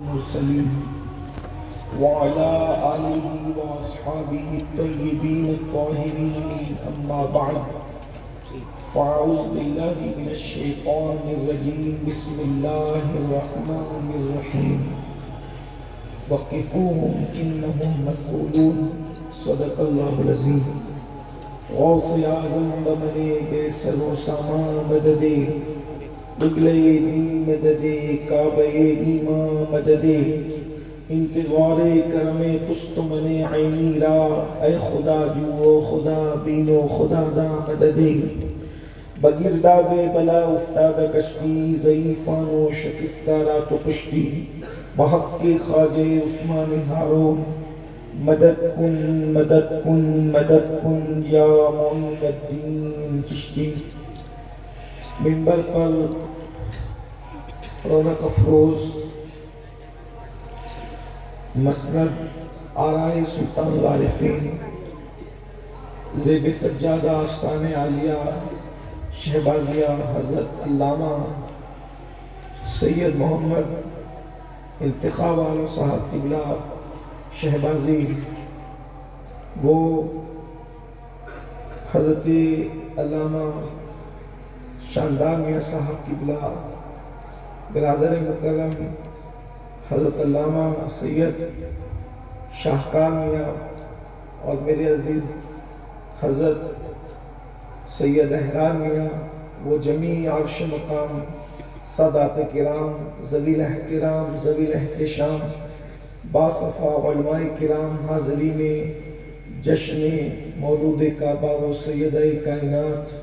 المرسلين وعلى آله وأصحابه الطيبين الطاهرين أما بعد فأعوذ بالله من الشيطان الرجيم بسم الله الرحمن الرحيم وقفوهم إنهم مسؤولون صدق الله العظيم غوث اعظم بمنے بے سر و سامان مددے قبلِ دین مددے کعبہ ایمان مددے انتظار کرم تست من عینی را اے خدا جو خدا بینو خدا دا مددے بگرداب بلا افتاد کشتی ضعیفان و شکستہ را تو پشتی بحق کے خواجہ عثمان ہارون مدد کن مدد کن مدد کن یا معین الدین چشتی منبر پر رونق افروز مسند آرائے سلطان العارفین زیب سجادہ آستان عالیہ شہبازیہ حضرت علامہ سید محمد انتخاب والوں صاحب قبلہ شہبازی وہ حضرت علامہ شاندار میاں صاحب قبلہ برادر مکرم حضرت علامہ سید شاہکار میاں اور میرے عزیز حضرت سید احرار میاں وہ جمیع عرش مقام سادات کرام ذوی الاحترام ذوی الاحتشام باصفا علماء کرام حاضری میں جشن مولود کعبہ و سیدہ کائنات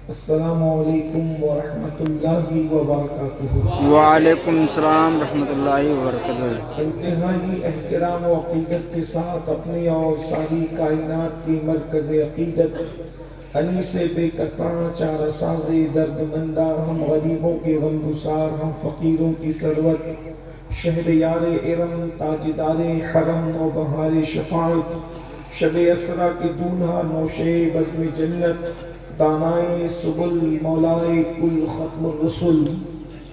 السلام علیکم ورحمۃ اللہ وبرکاتہ۔ وعلیکم السلام ورحمۃ اللہ وبرکاتہ۔ انتہائی احترام و عقیدت کے ساتھ اپنی اور ساری کائنات کی مرکز عقیدت انیس بے کساں چارہ ساز درد مندہ ہم غریبوں کے غم گسار ہم فقیروں کی ثروت شہر یار ارم تاجدار حرم و بہار شفاعت شب اسرا کے دولہا نوشے بزم جنت دانائے سبل مولائے کل ختم الرسل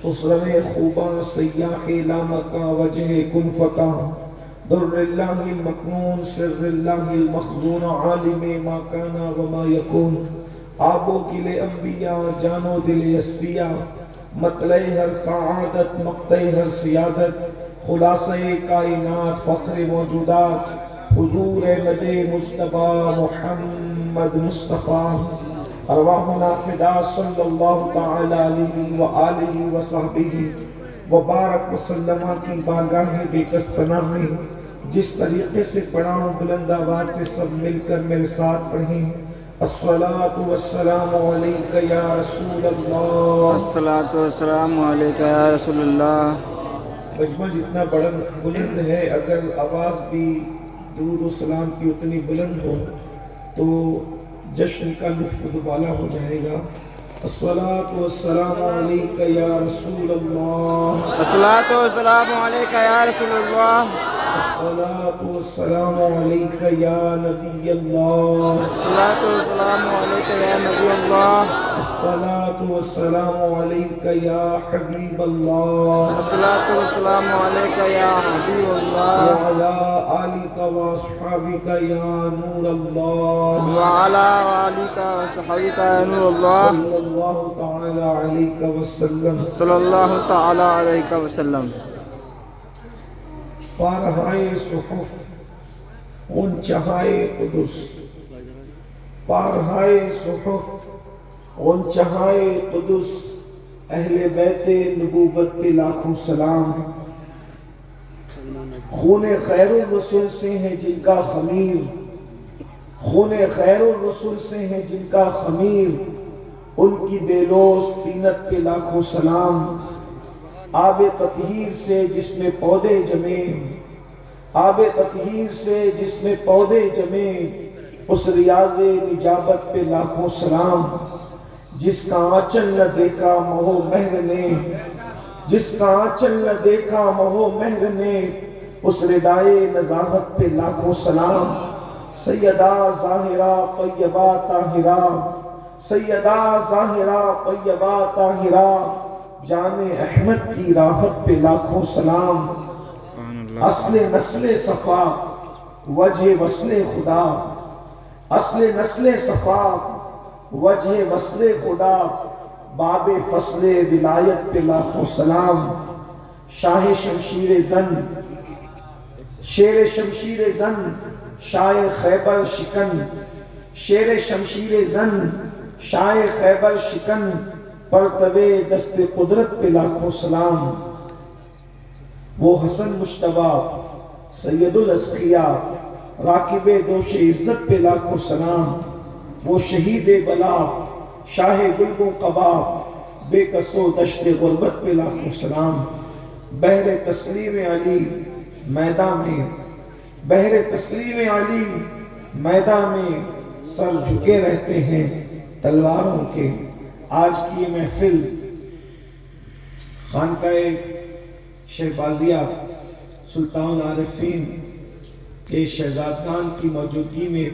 خسرو خوباں سیاح لامکاں وجہ کن فکاں در اللہ المکنون سر اللہ المخزون عالم ما کانا وما یکون آب و گل انبیاء جان و دل اصفیاء مطلع ہر سعادت مقطع ہر سیادت خلاصہ کائنات فخر موجودات حضور مد مجتبی محمد مصطفیٰ ارواحنا فدا صلی اللہ تعالی علیہ وآلہ وصحبہ وبارک وسلم کی بارگاہ بے کس پناہ میں جس طریقے سے پڑھاؤں بلند آواز سے سب مل کر میرے ساتھ پڑھیں الصلاۃ والسلام علیک یا رسول اللہ، الصلاۃ والسلام علیک یا رسول اللہ۔ مجمع جتنا بلند ہے اگر آواز بھی درود و سلام کی اتنی بلند ہو تو جشن کا لطف دوبالا ہو جائے گا۔ الصلاۃ والسلام علیک یا رسول اللہ، الصلاۃ والسلام علیک یا رسول اللہ، الصلاۃ والسلام علیک یا نبی اللہ، الصلاۃ والسلام علیک یا نبی اللہ، الصلاۃ والسلام علیک یا حبیب اللہ، الصلاۃ والسلام علیک یا حبیب اللہ، وعلی آلک واصحابک یا نور اللہ، وعلی آلک وصحبک یا نور اللہ، صلی اللہ تعالی علیہ وسلم۔ صلی اللہ تعالی علیہ وسلم۔ پارہائے صحف غنچہائے قدس، پارہائے صحف غنچہائے قدس اہل بیت نبوت پہ لاکھوں سلام۔ خون خیر الرسول سے ہے جن کا خمیر، خون خیر الرسول سے ہے جن کا خمیر، ان کی بے لوث طینت پہ لاکھوں سلام۔ آب تطہیر سے جس میں پودے جمے، آب تطہیر سے جس میں پودے جمے، اس ریاض نجابت پہ لاکھوں سلام۔ جس کا آنچل نہ دیکھا مہو مہر نے، جس کا آنچل نہ دیکھا مہو مہر نے، اس ردائے نزاہت پہ لاکھوں سلام۔ سیدہ ظاہرہ طیبہ طاہرہ، سیدہ ظاہرہ طیبہ طاہرہ، جان احمد کی راحت پہ لاکھوں سلام۔ اصل نسل صفا وجہ وصل خدا، اصل نسل صفا وجہ وصل خدا، باب فصل ولایت پہ لاکھوں سلام، شاہ شمشیر زن شیر شمشیر زن، شاہ خیبر شکن، شیر شمشیر زن شاہ خیبر شکن، پرتوے دست قدرت پہ لاکھوں سلام، وہ حسن مشتبہ سید الاسقیاء، راکب دوش عزت پہ لاکھوں سلام، وہ شہید بلا شاہ گلب و قبا، بے کسو دشت غربت پہ لاکھوں سلام، بحر تسلیم علی میدان میں، بحر تسلیم علی میدان میں سر جھکے رہتے ہیں تلواروں کے۔ آج کی یہ محفل خانقاہ شہبازیہ سلطان العارفین کے شہزادگان کی موجودگی میں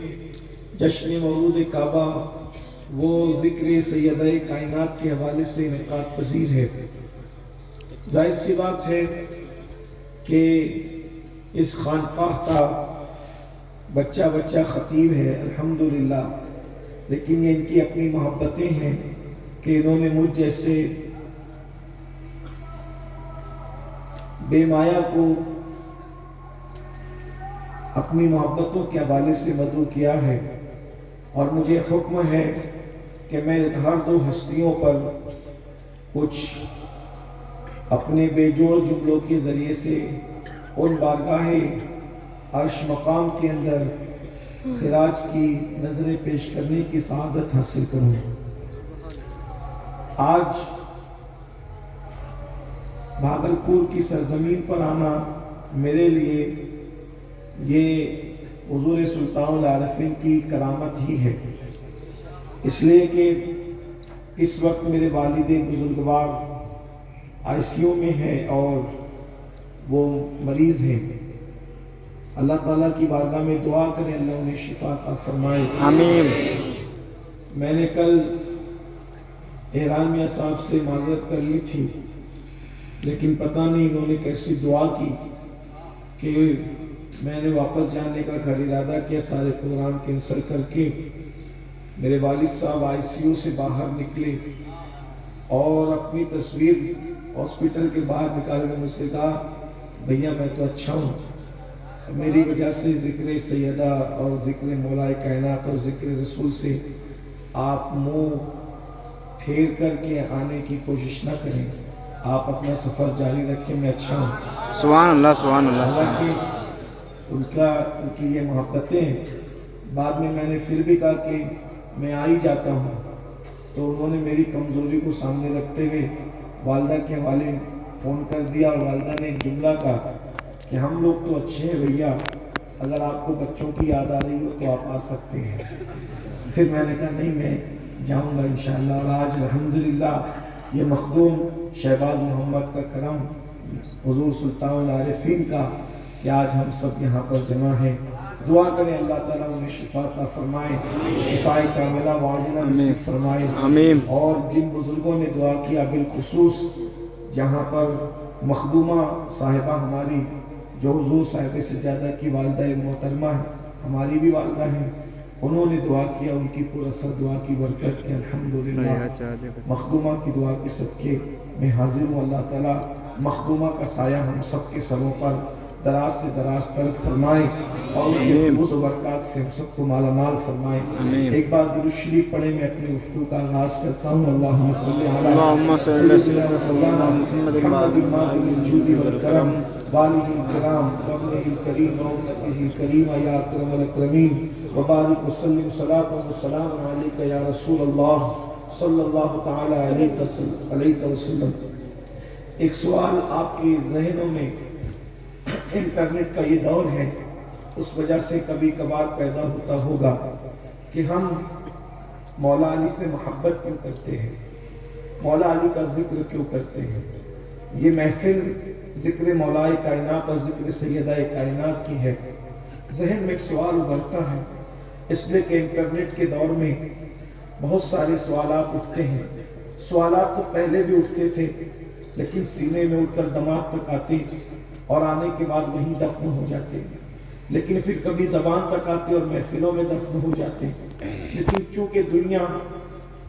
جشن مولود کعبہ وہ ذکر سیدہ کائنات کے حوالے سے انعقاد پذیر ہے۔ ظاہر سی بات ہے کہ اس خانقاہ کا بچہ خطیب ہے الحمدللہ، لیکن یہ ان کی اپنی محبتیں ہیں کہ انہوں نے مجھ جیسے بے مایا کو اپنی محبتوں کے حوالے سے مدعو کیا ہے، اور مجھے حکم ہے کہ میں ہر دو ہستیوں پر کچھ اپنے بے جوڑ جملوں کے ذریعے سے ان بارگاہ عرش مقام کے اندر خراج کی نظریں پیش کرنے کی سعادت حاصل کروں۔ آج بھاگلپور کی سرزمین پر آنا میرے لیے یہ حضور سلطان العارفین کی کرامت ہی ہے، اس لیے کہ اس وقت میرے والد بزرگوار آئی سی یو میں ہے اور وہ مریض ہیں۔ اللہ تعالیٰ کی بارگاہ میں دعا کریں اللہ انہیں شفا عطا فرمائے، آمین۔ میں نے کل احرامیہ صاحب سے معذرت کر لی تھی، لیکن پتہ نہیں انہوں نے کیسی دعا کی کہ میں نے واپس جانے کا گھر ارادہ کیا، سارے پروگرام کینسل کر کے میرے والد صاحب آئی سی یو سے باہر نکلے اور اپنی تصویر ہاسپٹل کے باہر نکال کر مجھ سے کہا بھیا میں تو اچھا ہوں، میری وجہ سے ذکر سیدہ اور ذکر مولا کائنات اور ذکر رسول سے آپ منہ پھیر کر کے آنے کی کوشش نہ کریں، آپ اپنا سفر جاری رکھیں، میں اچھا ہوں۔ سبحان اللہ سبحان اللہ۔ حالانکہ ان کی یہ محبتیں، بعد میں نے پھر بھی کہا کہ میں آ ہی جاتا ہوں، تو انہوں نے میری کمزوری کو سامنے رکھتے ہوئے والدہ کے حوالے فون کر دیا، اور والدہ نے ایک جملہ کہا کہ ہم لوگ تو اچھے ہیں بھیا، اگر آپ کو بچوں کی یاد آ رہی ہو تو آپ آ سکتے ہیں۔ پھر میں نے کہا نہیں میں جاؤں گا انشاءاللہ، اور آج الحمدللہ یہ مخدوم شہباز محمد کا کرم، حضور سلطان العارفین کا، کہ آج ہم سب یہاں پر جمع ہیں۔ دعا کریں اللہ تعالیٰ انہیں شفا عطا فرمائے، شفائے کاملہ واجلہ نصیب فرمائے، آمین۔ اور جن بزرگوں نے دعا کیا بالخصوص جہاں پر مخدومہ صاحبہ ہماری جو حضور صاحب سجادہ کی والدہ محترمہ ہماری بھی والدہ ہیں، انہوں نے دعا کیا، ان کی پر اثر دعا کی برکت کے الحمدللہ مخدومہ کی دعا کے صدقے میں حاضر ہوں۔ اللہ تعالیٰ مخدومہ کا سایہ ہم سب کے سروں پر دراز سے دراز طرف فرمائے، اور ان کے فیض و برکات سے ہم سب کو مالا مال فرمائے۔ ایک بار درود شریف پڑھیں، میں اپنی گفتگو کا آغاز کرتا ہوں۔ اللہم صلی علی سیدنا محمد الجود والکرم والہ الکرام وابنہ الکریم وامتہ الکریم یا اکرم الاکرمین، وبارک وسلم صلاۃ وسلام علیک یا رسول اللہ صلی اللہ تعالی علیہ وسلم۔ ایک سوال آپ کے ذہنوں میں، انٹرنیٹ کا یہ دور ہے، اس وجہ سے کبھی کبھار پیدا ہوتا ہوگا کہ ہم مولا علی سے محبت کیوں کرتے ہیں، مولا علی کا ذکر کیوں کرتے ہیں۔ یہ محفل ذکر مولا کائنات اور ذکر سیدہ کائنات کی ہے۔ ذہن میں ایک سوال ابھرتا ہے، اس لیے کہ انٹرنیٹ کے دور میں بہت سارے سوالات اٹھتے ہیں۔ سوالات تو پہلے بھی اٹھتے تھے، لیکن سینے میں اٹھ کر دماغ تک آتے اور آنے کے بعد وہیں دفن ہو جاتے ہیں، لیکن پھر کبھی زبان تک آتے اور محفلوں میں دفن ہو جاتے ہیں۔ لیکن چونکہ دنیا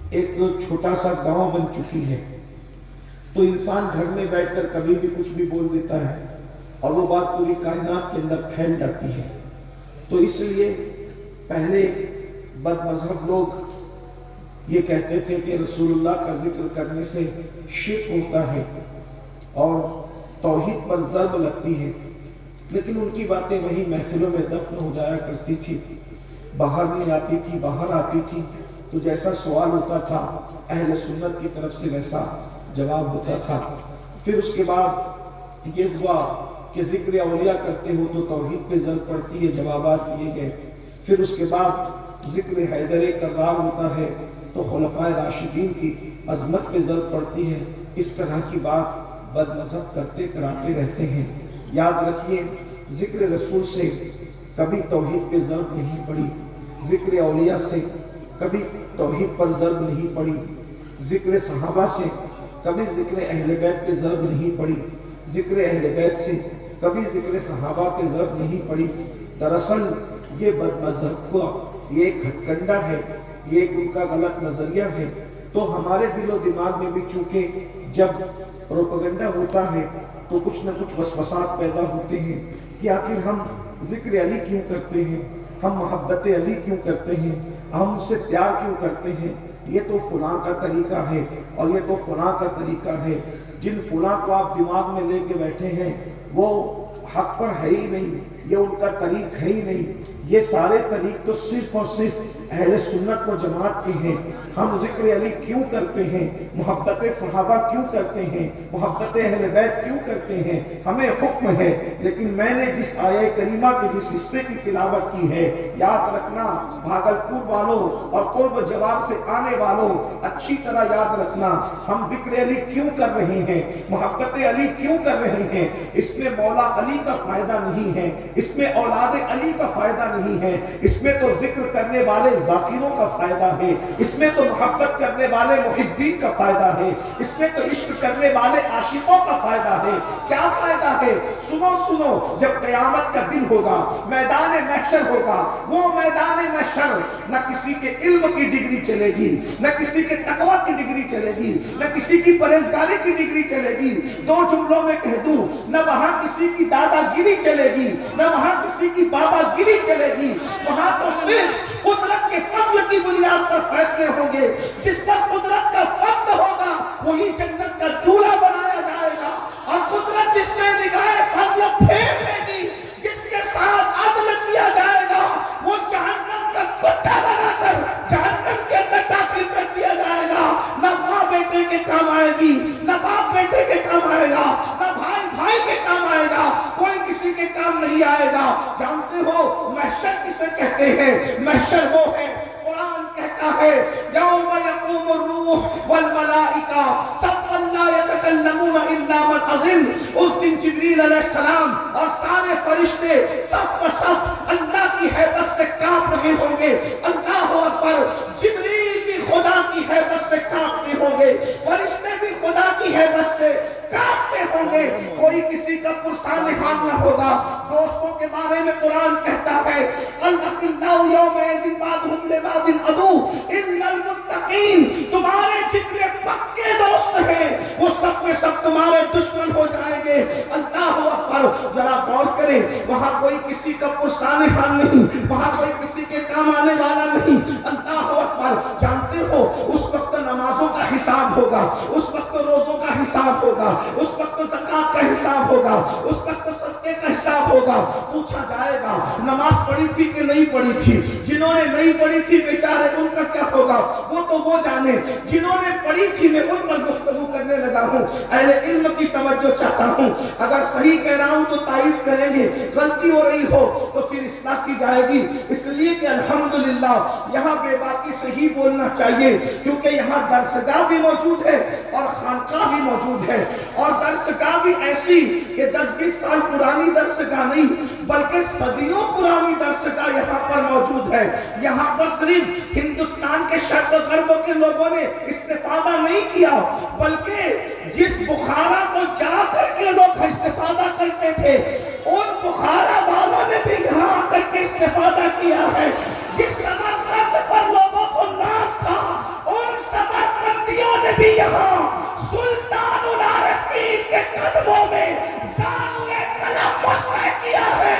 ایک چھوٹا سا گاؤں بن چکی ہے تو انسان گھر میں بیٹھ کر کبھی بھی کچھ بھی بول دیتا ہے اور وہ بات پوری کائنات کے اندر پھیل جاتی ہے۔ تو اس لیے پہلے بد مذہب لوگ یہ کہتے تھے کہ رسول اللہ کا ذکر کرنے سے شرک ہوتا ہے اور توحید پر ضرب لگتی ہے، لیکن ان کی باتیں وہی محفلوں میں دفن ہو جایا کرتی تھی، باہر نہیں آتی تھی۔ باہر آتی تھی تو جیسا سوال ہوتا تھا اہل سنت کی طرف سے ویسا جواب ہوتا تھا۔ پھر اس کے بعد یہ ہوا کہ ذکر اولیاء کرتے ہو تو توحید پہ ضرب پڑتی ہے، جوابات دیے گئے۔ پھر اس کے بعد ذکر حیدر کرار ہوتا ہے تو خلفائے راشدین کی عظمت پہ ضرب پڑتی ہے۔ اس طرح کی بات بد مذہب کرتے کراتے رہتے ہیں۔ یاد رکھیے، ذکر رسول سے کبھی توحید پہ ضرب نہیں پڑی، ذکر اولیاء سے کبھی توحید پر ضرب نہیں پڑی، ذکر صحابہ سے کبھی ذکر اہل بیت پہ ضرب نہیں پڑی، ذکر اہل بیت سے کبھی ذکر صحابہ پہ ضرب نہیں پڑی۔ دراصل یہ بد مذہب کو یہ ایک ہتکنڈا ہے، یہ ایک ان کا غلط نظریہ ہے۔ تو ہمارے دل و دماغ میں بھی چونکہ جب پروپیگنڈا ہوتا ہے تو کچھ نہ کچھ وسوسات پیدا ہوتے ہیں کہ آخر ہم ذکر علی کیوں کرتے ہیں، ہم محبت علی کیوں کرتے ہیں، ہم اس سے پیار کیوں کرتے ہیں، یہ تو فلاں کا طریقہ ہے اور یہ تو فلاں کا طریقہ ہے۔ جن فلاں کو آپ دماغ میں لے کے بیٹھے ہیں وہ حق پر ہے ہی نہیں، یہ ان کا طریق ہے ہی نہیں۔ یہ سارے طریق تو صرف اور صرف اہل سنت و جماعت کے ہیں۔ ہم ذکر علی کیوں کرتے ہیں، محبت صحابہ کیوں کرتے ہیں، محبت اہل بیت کیوں کرتے ہیں، ہمیں حکم ہے۔ لیکن میں نے جس آیہ کریمہ کے جس حصے کی تلاوت کی ہے، یاد رکھنا بھاگلپور والوں اور قرب جوار سے آنے والوں، اچھی طرح یاد رکھنا، ہم ذکر علی کیوں کر رہے ہیں، محبت علی کیوں کر رہے ہیں۔ اس میں مولا علی کا فائدہ نہیں ہے، اس میں اولاد علی کا فائدہ نہیں ہے، اس میں تو ذکر کرنے والے ذاکروں کا فائدہ ہے، اس میں تو محبت کرنے والے محبین کا فائدہ ہے، اس میں تو عشق کرنے والے عاشقوں کا فائدہ ہے۔ کیا فائدہ ہے؟ سنو سنو، جب قیامت کا دن ہوگا، میدان محشر ہوگا، وہ میدان محشر نہ کسی کے علم کی ڈگری چلے گی، نہ کسی کے تقوی کی ڈگری چلے گی، نہ کسی کی پرہیزگاری کی ڈگری چلے گی۔ دو جملوں میں کہہ دوں، نہ وہاں کسی کی دادا گیری چلے گی، نہ وہاں کسی کی بابا گیری چلے گی۔ وہاں تو صرف قدرت کے فضل کی بنیاد پر فیصلے ہوں گے۔ جس پر قدرت کا فضل ہوگا وہی جنت کا دولہا بنایا جائے گا، اور قدرت جس سے نگاہ فضل پھیر لے گی، جس کے ساتھ عدل کیا جائے گا، وہ جہنم کا کتا بنا کر جہنم کے اندر داخل کر دیا جائے گا۔ نہ ماں بیٹے کے کام آئے گی، نہ باپ بیٹے کے کام آئے گا، نہ بھائی بھائی کے کام آئے گا، کوئی کسی کے کام نہیں آئے گا۔ جانتے ہو محشر کسے کہتے ہیں؟ محشر وہ ہے، قرآن کہتا ہے یوم یقوم الروح والملائکہ صفا لا یتکلمون الا من اذن۔ اس دن جبریل علیہ السلام اور سارے فرشتے صف بصف اللہ کی ہیبت سے کانپ رہے ہوں گے۔ اللہ اکبر! جبریل بھی خدا کی ہیبت سے کانپتے ہوں گے، فرشتے بھی خدا کی ہیبت سے کانپتے ہوں گے، کوئی کسی کا پرسان نہان نہ ہوگا۔ دوستوں کے بارے میں قرآن کہتا ہے الاخلاء یومئذ بعضهم لبعض عدو الا المتقین۔ تمہارے جتنے پکے دوست ہیں وہ سب کے سب تمہارے دشمن ہو جائیں گے۔ اللہ اکبر! ذرا غور کریں، وہاں کوئی کسی کا پرسان نہان نہیں، وہاں کوئی کسی کے کام آنے والا نہیں۔ اللہ اکبر! جانتے ہو اس وقت نمازوں کا حساب ہوگا، اس وقت روزوں کا حساب ہوگا، اس وقت زکات کا حساب ہوگا، اس وقت صدقے کا حساب ہوگا۔ پوچھا جائے گا نماز پڑھی تھی کہ نہیں پڑھی تھی؟ جنہوں نے نہیں پڑھی تھی بیچارے ان کا کیا ہوگا، وہ تو وہ جانے۔ جنہوں نے پڑھی تھی میں ان پر گفتگو کرنے لگا ہوں، اہل علم کی توجہ چاہتا ہوں۔ اگر صحیح کہہ رہا ہوں تو تائید کریں گے، غلطی ہو رہی ہو تو پھر اصلاح کی جائے گی۔ اس لیے کہ الحمدللہ یہاں بے باکی سے ہی بولنا چاہیے، کیونکہ یہاں درسگاہ بھی موجود ہے اور خانقاہ بھی موجود ہے، اور درسگاہ بھی ایسی کہ 10-20 سال پرانی درسگاہ نہیں بلکہ صدیوں پرانی درسگاہ یہاں پر موجود ہے۔ یہاں پر صرف ہندوستان کے شرق و غرب کے لوگوں نے استفادہ نہیں کیا، بلکہ جس بخارا کو جا کر کے لوگ استفادہ کرتے تھے ان بخارا والوں نے بھی یہاں آ کر کے استفادہ کیا ہے. جس سمرقند پر لوگوں کو ناز تھا ان سمرقندیوں نے بھی یہاں سلطان العارفین کے قدموں میں زانوئے تلمس طے کیا ہے.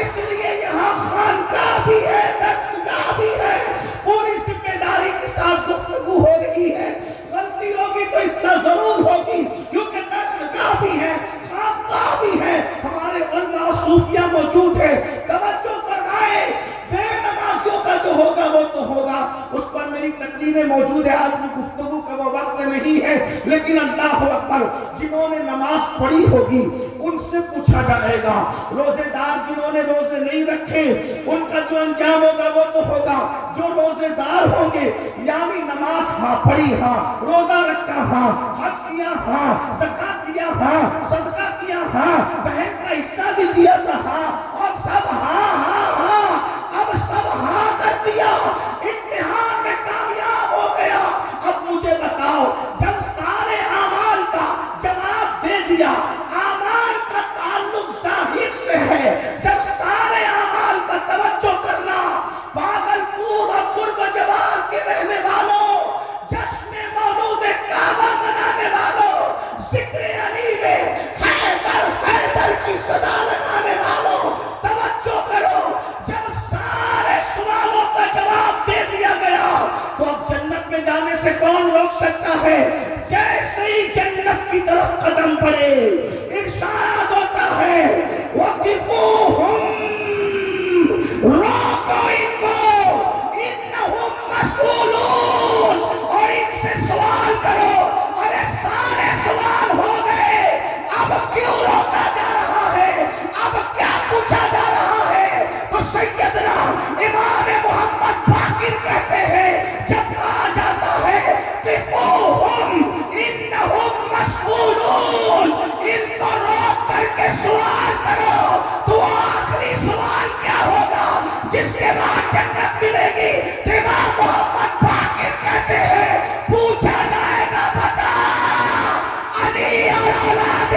اس لیے یہاں خانقاہ بھی ہے، درسگاہ بھی ہے. پوری ذمہ داری کے ساتھ گفتگو ہو رہی ہے. غلطی ہوگی تو اصلاح ضرور ہوگی کیونکہ درسگاہ بھی ہے، خانقاہ بھی ہے، ہمارے علماء و صوفیہ موجود ہے. توجہ فرمائے، بے نمازیوں کا جو ہوگا وہ تو ہوگا، اس پر میری تقریریں موجود ہے. آج میں گفتگو کا وہ وقت نہیں ہے، لیکن اللہ اکبر، جنہوں نے نماز پڑھی ہوگی ان سے پوچھا جائے گا. روزے دار جنہوں نے روزے نہیں رکھے ان کا جو انجام ہوگا وہ تو ہوگا. جو روزے دار ہوں گے یعنی نماز ہاں پڑھی، ہاں روزہ رکھا، ہاں حج کیا، ہاں زکات دیا، ہاں صدقہ کیا، ہاں بہن کا حصہ بھی دیا تھا، ہاں اور سب ہاں ہاں ہاں، اب سب ہاں کر دیا، امتحان میں کامیاب ہو گیا. اب مجھے بتاؤ، جب سارے اعمال کا جواب دے دیا، اعمال کا تعلق ظاہر سے ہے، جب سارے اعمال کا توجہ کرنا، بھاگلپور اور قرب جوار کے رہنے والوں، جشن مولود کعبہ منانے والوں، ذکر علی میں حیدر حیدر کی صدا لگانے والوں، توجہ کرو. جب سارے سوالوں کا جواب دے دیا گیا تو اب جنت میں جانے سے کون روک سکتا ہے؟ جیسے ہی جنت کی طرف قدم پڑے ارشاد ہوتا ہے وَقِفُوهُمْ، روکو ان کو، انہم مسئولون، اور ان سے سوال کرو. ارے سارے سوال ہو گئے، اب کیوں روکا جا رہا ہے؟ اب کیا پوچھا جا رہا ہے؟ تو سیدنا امام محمد باقر کہتے ہیں جب کہا جاتا ہے قفوہم انہم مسئولون، ان کو روک کر کے سوال کرو، تو آخری سوال کیا ہوگا جس کے بعد جنت ملے گی؟ امام محمد باقر کہتے ہیں پوچھا جائے گا، بتا علی اور اولاد